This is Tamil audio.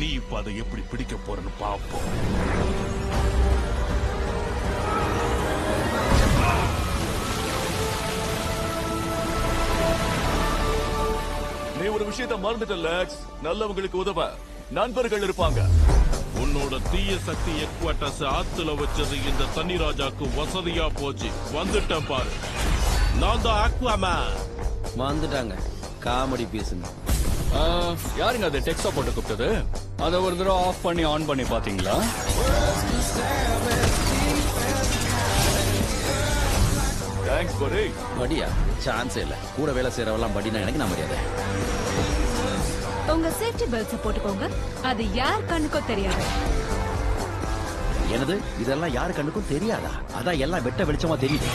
நீ இப்ப அதை எப்படி பிடிக்க போறன்னு பாப்போம். நீ ஒரு விஷயத்தை மறந்துட்ட லேக்ஸ். நல்லவங்களுக்கு உதவ நண்பர்கள் இருப்பாங்க. உன்னோட தீய சக்தி எக்வாட்டஸ் ஆத்துல வச்சது இந்த தண்ணி ராஜாக்கு வசதியா போச்சு. வந்துட்டேன் பாரு, நான் தான் அக்வாமேன். வந்துட்டாங்க காமெடி பீஸுங்க. யாருங்க அது டெக்ஸ்டா போட்டு கூப்பிட்டது? அதை ஒரு தடவை ஆஃப் பண்ணி ஆன் பண்ணி பாத்தீங்களா? தேங்க்ஸ் பரி. படியா சான்ஸே இல்ல. கூட வேலை செய்யறவெல்லாம் படினா எனக்கு நான் மரியாதை. உங்க சேஃப்டி பெல்ட்ஸ் போட்டுக்கோங்க. அது யார் கண்ணுக்கோ தெரியாது. எனது இதெல்லாம் யாரு கண்ணுக்கும் தெரியாதா? அதான் எல்லாம் வெட்ட வெளிச்சமா தெரியுது.